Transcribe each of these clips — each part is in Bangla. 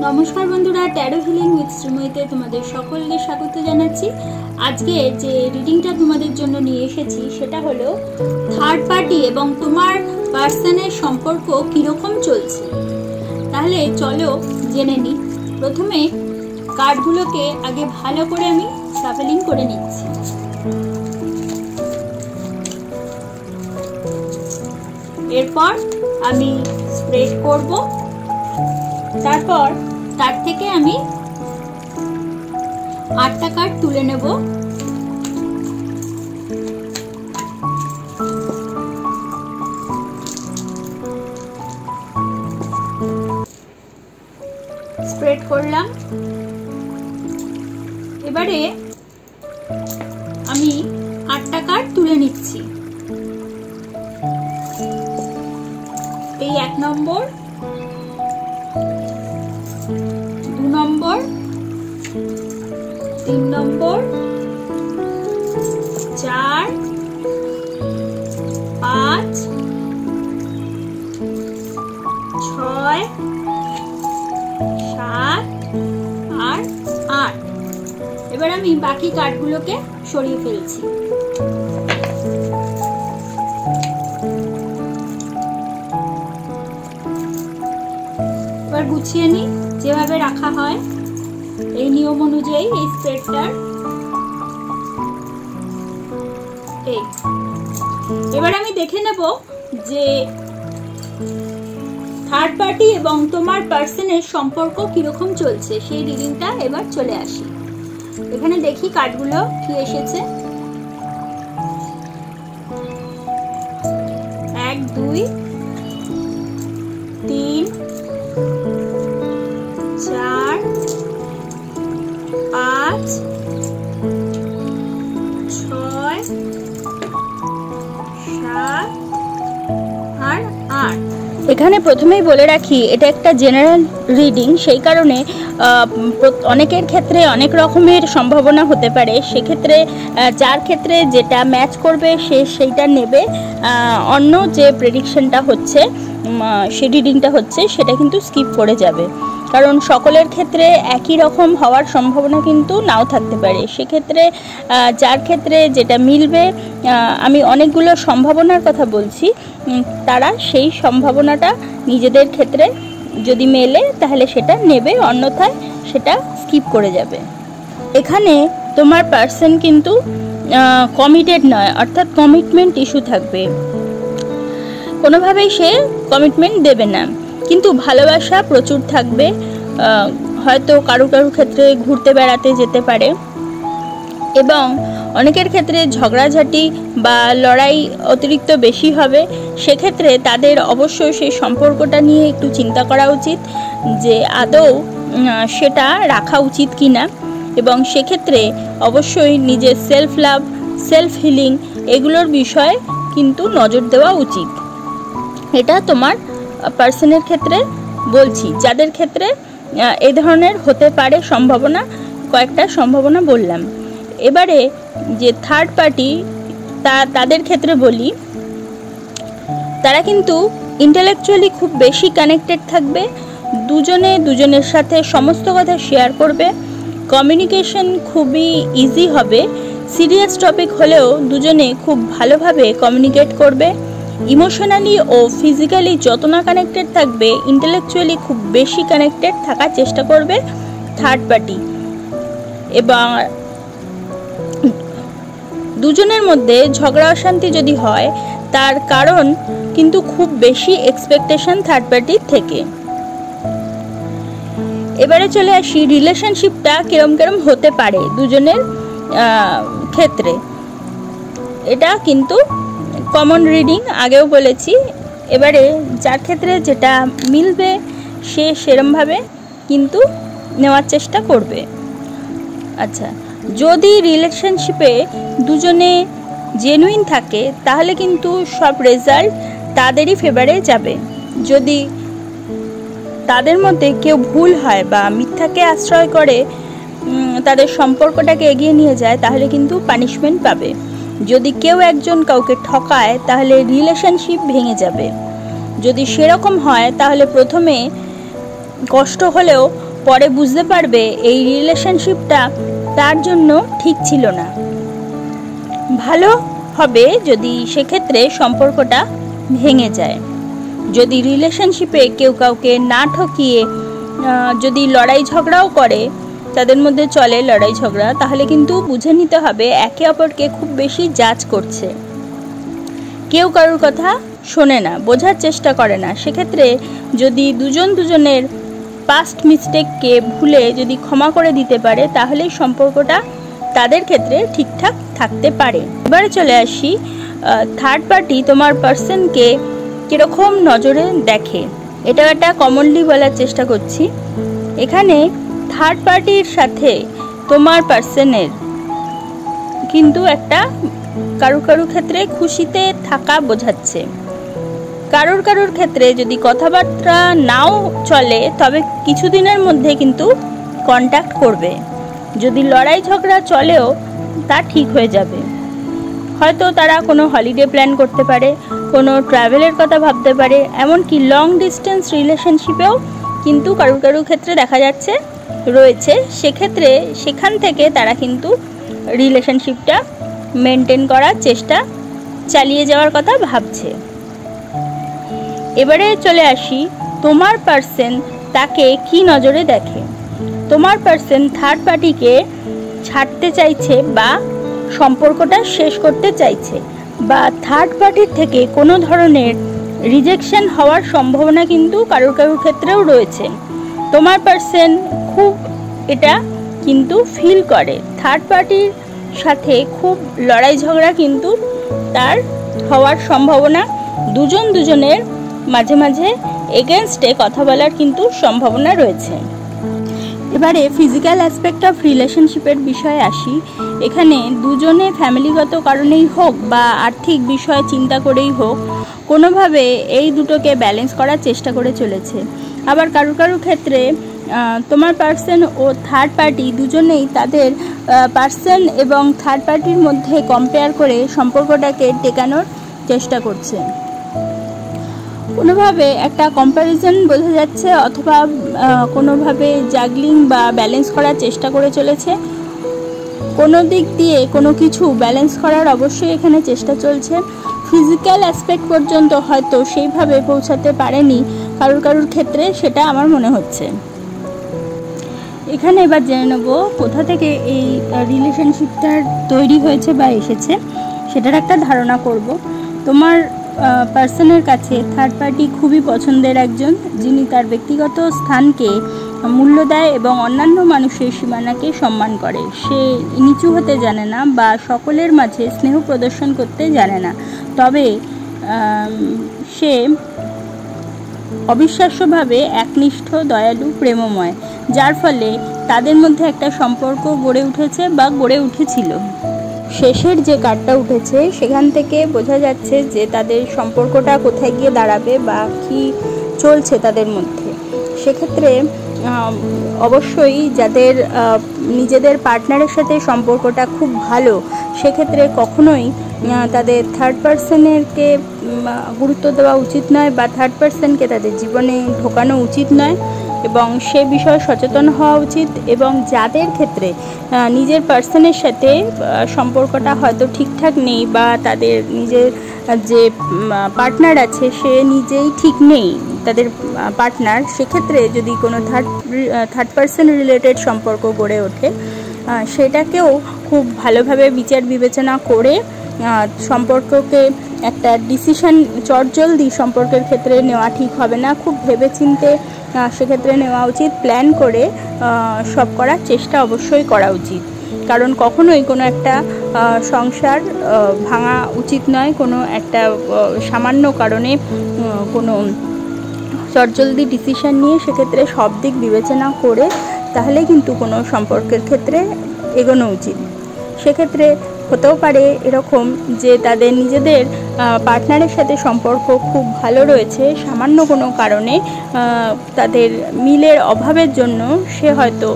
নমস্কার বন্ধুরা, ট্যারো হিলিং উইথ শ্রীময়ীতে তোমাদের সকলকে স্বাগত জানাচ্ছি। আজকে যে রিডিংটা তোমাদের জন্য নিয়ে এসেছি সেটা হলো থার্ড পার্টি এবং তোমার পার্সনের সম্পর্ক কিরকম চলছে। তাহলে চলো জেনে নিই। প্রথমে কার্ডগুলোকে আগে ভালো করে আমি শাফেলিং করে নিচ্ছি। এরপর আমি স্প্রেড করব। তারপর তার থেকে আমি 8টা কার্ড তুলে নেব। স্প্রেড করলাম। এবারে আমি 8টা কার্ড তুলে নিচ্ছি। এই 1 নম্বর, 2 নম্বর, 3 নম্বর, 4, 5, 6, 7 আর 8। এবার আমি বাকি কার্ডগুলোকে সরিয়ে ফেলছি। এবার গুছিয়ে নিই যেভাবে রাখা হয় এই নিয়ম অনুযায়ী। এই স্প্রেডটার এবার আমি দেখে নেব যে থার্ড পার্টি এবং তোমার পার্সনের সম্পর্ক কিরকম চলছে। সেই রিডিংটা এবার চলে আসি। এখানে দেখি কার্ডগুলো কি এসেছে। 1, 2, 3, 4, 5, 6, 7 আর 8। এখানে প্রথমেই বলে রাখি এটা একটা জেনারেল রিডিং, সেই কারণে অনেকের ক্ষেত্রে অনেক রকমের সম্ভাবনা হতে পারে। সেক্ষেত্রে যার ক্ষেত্রে যেটা ম্যাচ করবে সে সেইটা নেবে। অন্য যে প্রেডিকশনটা হচ্ছে, সে রিডিংটা হচ্ছে, সেটা কিন্তু স্কিপ করে যাবে। কারণ সকলের ক্ষেত্রে একই রকম হওয়ার সম্ভাবনা কিন্তু নাও থাকতে পারে। সেক্ষেত্রে যার ক্ষেত্রে যেটা মিলবে, আমি অনেকগুলো সম্ভাবনার কথা বলছি, তারা সেই সম্ভাবনাটা নিজেদের ক্ষেত্রে যদি মেলে তাহলে সেটা নেবে, অন্যথায় সেটা স্কিপ করে যাবে। এখানে তোমার পার্সন কিন্তু কমিটেড নয়, অর্থাৎ কমিটমেন্ট ইস্যু থাকবে। কোনোভাবেই সে কমিটমেন্ট দেবে না, কিন্তু ভালোবাসা প্রচুর থাকবে। হয়তো কারো ক্ষেত্রে ঘুরতে বেড়াতে যেতে পারে, এবং অনেকের ক্ষেত্রে ঝগড়াঝাটি বা লড়াই অতিরিক্ত বেশি হবে। সেক্ষেত্রে তাদের অবশ্যই সেই সম্পর্কটা নিয়ে একটু চিন্তা করা উচিত যে আদৌ সেটা রাখা উচিত কিনা, এবং সেক্ষেত্রে অবশ্যই নিজের সেলফ লাভ, সেলফ হিলিং এগুলোর বিষয়ে কিন্তু নজর দেওয়া উচিত। এটা তোমার পার্সনের ক্ষেত্রে বলছি, যাদের ক্ষেত্রে এই ধরনের হতে পারে সম্ভাবনা, কয়েকটা সম্ভাবনা বললাম। এবারে যে থার্ড পার্টি, তাদের ক্ষেত্রে বলি, তারা কিন্তু ইন্টেলেকচুয়ালি খুব বেশি কানেক্টেড থাকবে। দুজনে দুজনের সাথে সমস্ত কথা শেয়ার করবে। কমিউনিকেশন খুবই ইজি হবে। সিরিয়াস টপিক হলেও দুজনে খুব ভালোভাবে কমিউনিকেট করবে। ইমোশনালি ও ফিজিক্যালি যত না কানেক্টেড থাকবে, ইন্টেলেকচুয়ালি খুব বেশি কানেক্টেড থাকার চেষ্টা করবে থার্ড পার্টি। এবং দুজনের মধ্যে ঝগড়া অশান্তি যদি হয়, তার কারণ কিন্তু খুব বেশি এক্সপেকটেশন থার্ড পার্টির থেকে। এবারে চলে আসি রিলেশনশিপটা কিরম হতে পারে দুজনের ক্ষেত্রে। এটা কিন্তু কমন রিডিং, আগেও বলেছি। এবারে যার ক্ষেত্রে যেটা মিলবে সে সেরমভাবে কিন্তু নেওয়ার চেষ্টা করবে। আচ্ছা, যদি রিলেশনশিপে দুজনে জেনুইন থাকে তাহলে কিন্তু সব রেজাল্ট তাদেরই ফেভারে যাবে। যদি তাদের মধ্যে কেউ ভুল হয় বা মিথ্যাকে আশ্রয় করে তাদের সম্পর্কটাকে এগিয়ে নিয়ে যায়, তাহলে কিন্তু পানিশমেন্ট পাবে। যদি কেউ একজন কাউকে ঠকায় তাহলে রিলেশনশিপ ভেঙে যাবে। যদি সেরকম হয় তাহলে প্রথমে কষ্ট হলেও পরে বুঝতে পারবে এই রিলেশনশিপটা তার জন্য ঠিক ছিল না। ভালো হবে যদি সেক্ষেত্রে সম্পর্কটা ভেঙে যায়। যদি রিলেশনশিপে কেউ কাউকে না ঠকিয়ে যদি লড়াই ঝগড়াও করে, তাদের মধ্যে চলে লড়াই ঝগড়া, তাহলে কিন্তু বুঝে নিতে হবে একে অপরকে খুব বেশি জাজ করছে। কেউ কারোর কথা শোনে না, বোঝার চেষ্টা করে না। সেক্ষেত্রে যদি দুজনের পাস্ট মিস্টেককে ভুলে যদি ক্ষমা করে দিতে পারে, তাহলেই সম্পর্কটা তাদের ক্ষেত্রে ঠিকঠাক থাকতে পারে। এবারে চলে আসি থার্ড পার্টি তোমার পার্সনকে কীরকম নজরে দেখে। এটাও একটা কমনলি বলার চেষ্টা করছি। এখানে থার্ড পার্টির সাথে তোমার পার্সনের কিন্তু একটা কারুর ক্ষেত্রে খুশিতে থাকা বোঝাচ্ছে। কারুর ক্ষেত্রে যদি কথাবার্তা নাও চলে, তবে কিছুদিনের মধ্যে কিন্তু কন্ট্যাক্ট করবে। যদি লড়াই ঝগড়া চলেও তা ঠিক হয়ে যাবে। হয়তো তারা কোনো হলিডে প্ল্যান করতে পারে, কোনো ট্রাভেলের কথা ভাবতে পারে, এমনকি লং ডিস্টেন্স রিলেশনশিপেও কিন্তু কারুর ক্ষেত্রে দেখা যাচ্ছে রয়েছে। সেক্ষেত্রে সেখান থেকে তারা কিন্তু রিলেশনশিপটা মেনটেন করার চেষ্টা চালিয়ে যাওয়ার কথা ভাবছে। এবারে চলে আসি তোমার পার্সন তাকে কি নজরে দেখে। তোমার পার্সন থার্ড পার্টিকে ছাড়তে চাইছে বা সম্পর্কটা শেষ করতে চাইছে, বা থার্ড পার্টির থেকে কোনো ধরনের রিজেকশন হওয়ার সম্ভাবনা কিন্তু কারুর ক্ষেত্রেও রয়েছে। তোমার পার্সন খুব এটা কিন্তু ফিল করে। থার্ড পার্টির সাথে খুব লড়াই ঝগড়া কিন্তু তার হওয়ার সম্ভাবনা, দুজনের মাঝে মাঝে এগেনস্টে কথা বলার কিন্তু সম্ভাবনা রয়েছে। এবারে ফিজিক্যাল অ্যাসপেক্ট অফ রিলেশনশিপের বিষয়ে আসি। এখানে দুজনে ফ্যামিলিগত কারণেই হোক বা আর্থিক বিষয় চিন্তা করেই হোক, কোনোভাবে এই দুটোকে ব্যালেন্স করার চেষ্টা করে চলেছে। আবার কারুর ক্ষেত্রে তোমার পার্সন ও থার্ড পার্টি দুজনেই তাদের পার্সন এবং থার্ড পার্টির মধ্যে কম্পেয়ার করে সম্পর্কটাকে টেকানোর চেষ্টা করছে। কোনোভাবে একটা কম্প্যারিজন বোঝা যাচ্ছে, অথবা কোনোভাবে জাগলিং বা ব্যালেন্স করার চেষ্টা করে চলেছে। কোনো দিক দিয়ে কোনো কিছু ব্যালেন্স করার অবশ্যই এখানে চেষ্টা চলছে। ফিজিক্যাল অ্যাসপেক্ট পর্যন্ত হয়তো সেইভাবে পৌঁছাতে পারেনি কারুর ক্ষেত্রে, সেটা আমার মনে হচ্ছে। এখানে এবার জেনে নেব কোথা থেকে এই রিলেশনশিপটার তৈরি হয়েছে বা এসেছে, সেটার একটা ধারণা করব। তোমার পার্সনের কাছে থার্ড পার্টি খুবই পছন্দের একজন, যিনি তার ব্যক্তিগত স্থানকে মূল্য দেয় এবং অন্যান্য মানুষের সীমানাকে সম্মান করে। সে নিচু হতে জানে না বা সকলের মাঝে স্নেহ প্রদর্শন করতে জানে না, তবে সে অবিশ্বাস্যভাবে একনিষ্ঠ, দয়ালু, প্রেমময়, যার ফলে তাদের মধ্যে একটা সম্পর্ক গড়ে উঠেছে বা গড়ে উঠেছিল। শেষের যে কার্ডটা উঠেছে সেখান থেকে বোঝা যাচ্ছে যে তাদের সম্পর্কটা কোথায় গিয়ে দাঁড়াবে বা কি চলছে তাদের মধ্যে। সেক্ষেত্রে অবশ্যই যাদের নিজেদের পার্টনারের সাথে সম্পর্কটা খুব ভালো, সেক্ষেত্রে কখনোই তাদের থার্ড পার্সনকে গুরুত্ব দেওয়া উচিত নয় বা থার্ড পার্সনকে তাদের জীবনে ঢোকানো উচিত নয়, এবং সে বিষয়ে সচেতন হওয়া উচিত। এবং যাদের ক্ষেত্রে নিজের পার্সনের সাথে সম্পর্কটা হয়তো ঠিকঠাক নেই বা তাদের নিজের যে পার্টনার আছে সে নিজেই ঠিক নেই তাদের পার্টনার, সেক্ষেত্রে যদি কোনো থার্ড পার্সন রিলেটেড সম্পর্ক গড়ে ওঠে, সেটাকেও খুব ভালোভাবে বিচার বিবেচনা করে সম্পর্ককে একটা ডিসিশন চটজলদি সম্পর্কের ক্ষেত্রে নেওয়া ঠিক হবে না। খুব ভেবেচিন্তে সেক্ষেত্রে নেওয়া উচিত, প্ল্যান করে সব করার চেষ্টা অবশ্যই করা উচিত। কারণ কখনোই কোনো একটা সংসার ভাঙা উচিত নয় কোনো একটা সামান্য কারণে কোনো চটজলদি ডিসিশন নিয়ে। সেক্ষেত্রে সব দিক বিবেচনা করে তাহলে কিন্তু কোনো সম্পর্কের ক্ষেত্রে এগোনো উচিত। সেক্ষেত্রে হতেও পারে এরকম যে তাদের নিজেদের পার্টনারের সাথে সম্পর্ক খুব ভালো রয়েছে, সামান্য কোনো কারণে তাদের মিলের অভাবের জন্য সে হয়তো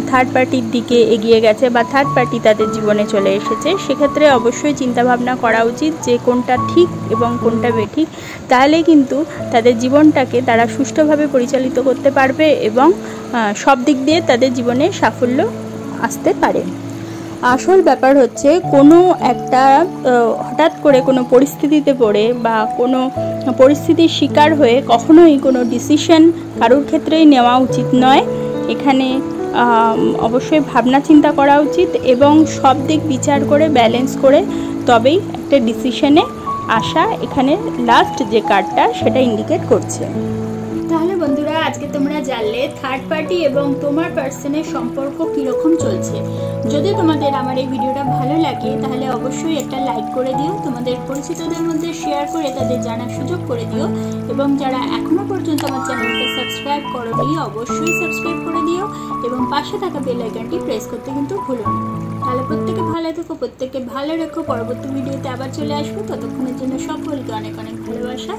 থার্ড পার্টির দিকে এগিয়ে গেছে বা থার্ড পার্টি তাদের জীবনে চলে এসেছে, সেক্ষেত্রে অবশ্যই চিন্তাভাবনা করা উচিত যে কোনটা ঠিক এবং কোনটা বেঠিক। তাহলে কিন্তু তাদের জীবনটাকে তারা সুষ্ঠুভাবে পরিচালিত করতে পারবে এবং সব দিক দিয়ে তাদের জীবনে সাফল্য আসতে পারে। আসল ব্যাপার হচ্ছে কোনো একটা হঠাৎ করে কোনো পরিস্থিতিতে পড়ে বা কোনো পরিস্থিতির শিকার হয়ে কখনোই কোনো ডিসিশন কারোর ক্ষেত্রেই নেওয়া উচিত নয়। এখানে অবশ্যই ভাবনা চিন্তা করা উচিত এবং সব দিক বিচার করে ব্যালেন্স করে তবেই একটা ডিসিশনে আসা এখানে লাস্ট যে কার্ডটা সেটা ইন্ডিকেট করছে। তাহলে বন্ধুরা, আজকে তোমরা জানলে থার্ড পার্টি এবং তোমার পার্সনের সম্পর্ক কীরকম চলছে। যদি তোমাদের আমার এই ভিডিওটা ভালো লাগে তাহলে অবশ্যই একটা লাইক করে দিও, তোমাদের পরিচিতদের মধ্যে শেয়ার করে তাদের জানার সুযোগ করে দিও এবং যারা এখনও পর্যন্ত আমার চ্যানেলকে সাবস্ক্রাইব করোনি অবশ্যই সাবস্ক্রাইব করে দিও এবং পাশে থাকা বেল আইকনটি প্রেস করতে কিন্তু ভুলো না। তাহলে প্রত্যেকে ভালো থেকো, প্রত্যেককে ভালো রেখো। পরবর্তী ভিডিওতে আবার চলে আসবো, ততক্ষণের জন্য সকলকে অনেক অনেক ভালোবাসা।